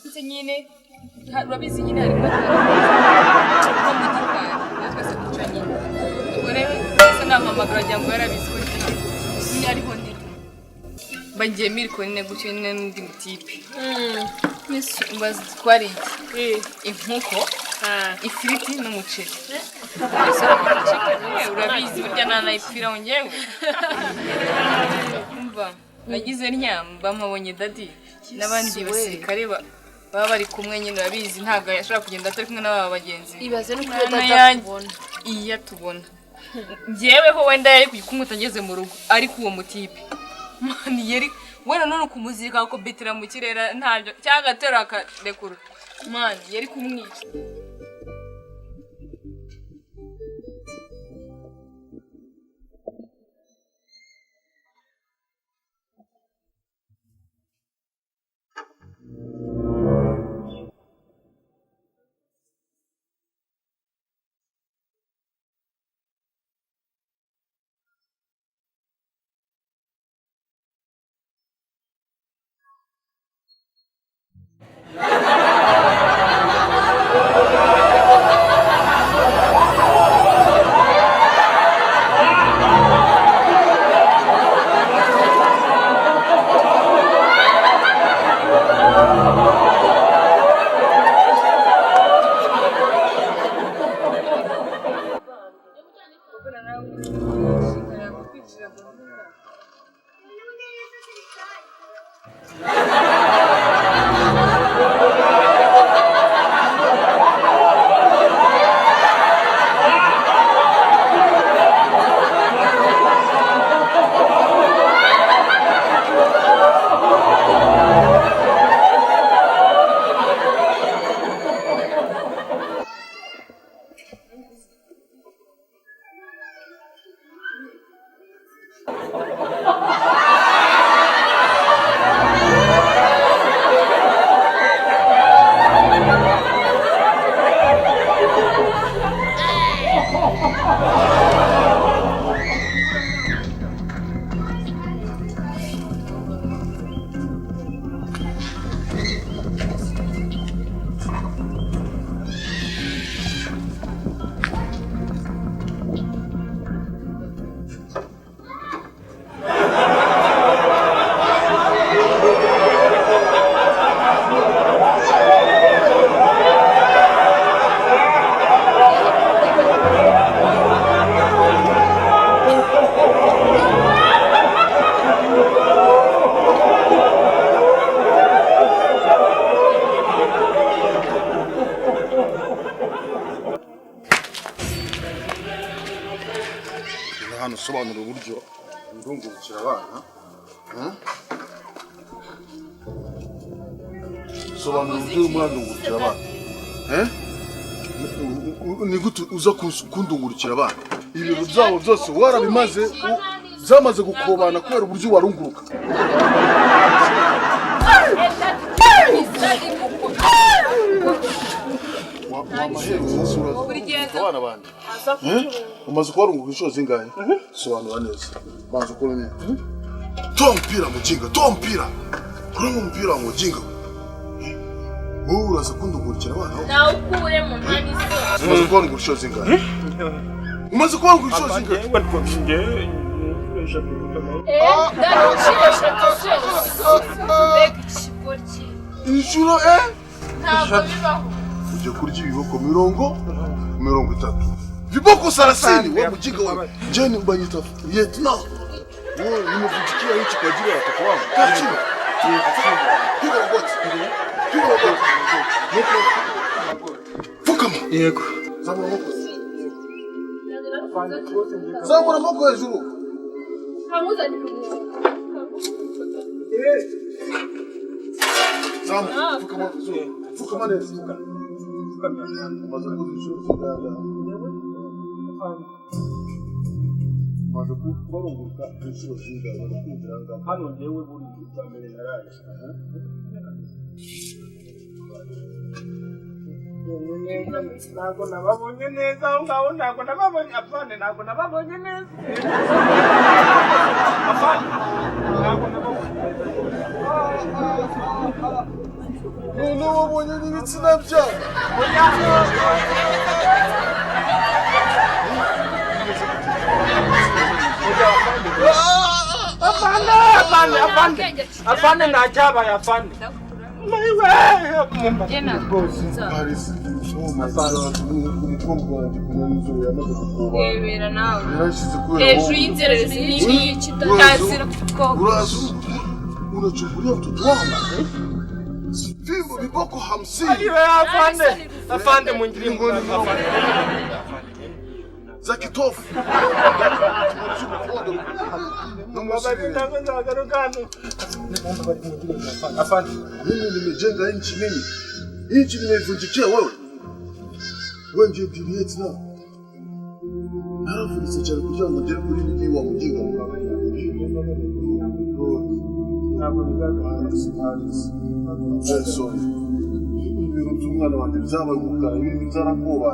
Ndetse nyine urabizi nyine harimo ko mu gikari natwe se duca nyine ubwo rero ese nampamagara agira ngo yarabizi ko nyine ariho ndi bagiye miriko nyine gutyo nyine n'undi mutipe mbaza twari inkoko ifiriti n'umuceri urabizi burya nanayipfira ngewe umva nagize ntyamba mpabonye dadi n'abandi basirikare baba bari kumwe nyine urabizi ntabwo yashobora kugenda atari kumwe n'aba bagenzi ibaze no kuri dada kubona iya tubona njyeweho wenda yari kuyikumuta ngeze mu rugo ariko uwo mutipe mani yari wena none kumuzika ko betira mu kirera ntabyo cyangwa atera akarekura mani yari kumwica hano sobanura uburyo ndungukira abana sobanura uburyo ndungukira abana ni gute uza kundungurukira abana ibintu byabo byose warabimaze byamaze gukobana kubera uburyo warunguruka abana bandi umaze kubarunguka inshuro zingahe sobanura neza banza ukora neza toa mpira mujinga toa mpira kuramo mpira mujinga wowe uraza kundungurukira abana nawe ukure mu mani zo umaze kubarunguka inshuro zingahe umaze kubarunguka inshuro zingahe inshuro ntabwo bibaho ujya kurya ibiboko 30 viboko sarasini wewe mjinga wewe jeni mbanyita yetu na wewe nimevujikia hichi kwa ajili ya watoto wangu kaa chini piga magoti fukama yego zamura moko hejuru kamuza zamura fukama neza maze kubarunguruka inshuro zingahe bakumvira ngaho hano ngewe buri bwa mbere naraje ntabwo nababonye neza aho ngaho ntabwo nababonye apane ntabwo nababonye neza apane ntabwo nababonye neza none wabonye n'ibitsina byabo. Afande ntacabaye afande. Paris. Oh my God. Umukobwa wanjye kunanizo yamaze kukuba. Rebera nawe. Yarashize kubera. Hejuru y'inzererezi n'iki kitazira ko. Urazu. Unachungulia mtoto wangu. Fimbo viboko 50. Aliwe afande mwingine ngoni za kitofu. Afande. Mimi nimejenga nchi mimi. Nchi nimeivunjikia wewe. Wewe ndiye dilieti na. Halafu nisijali kujangu ndio kulini wa mjinga mkabali. Jason. Umwana wanjye bizaba gukara ibintu bizarakoba.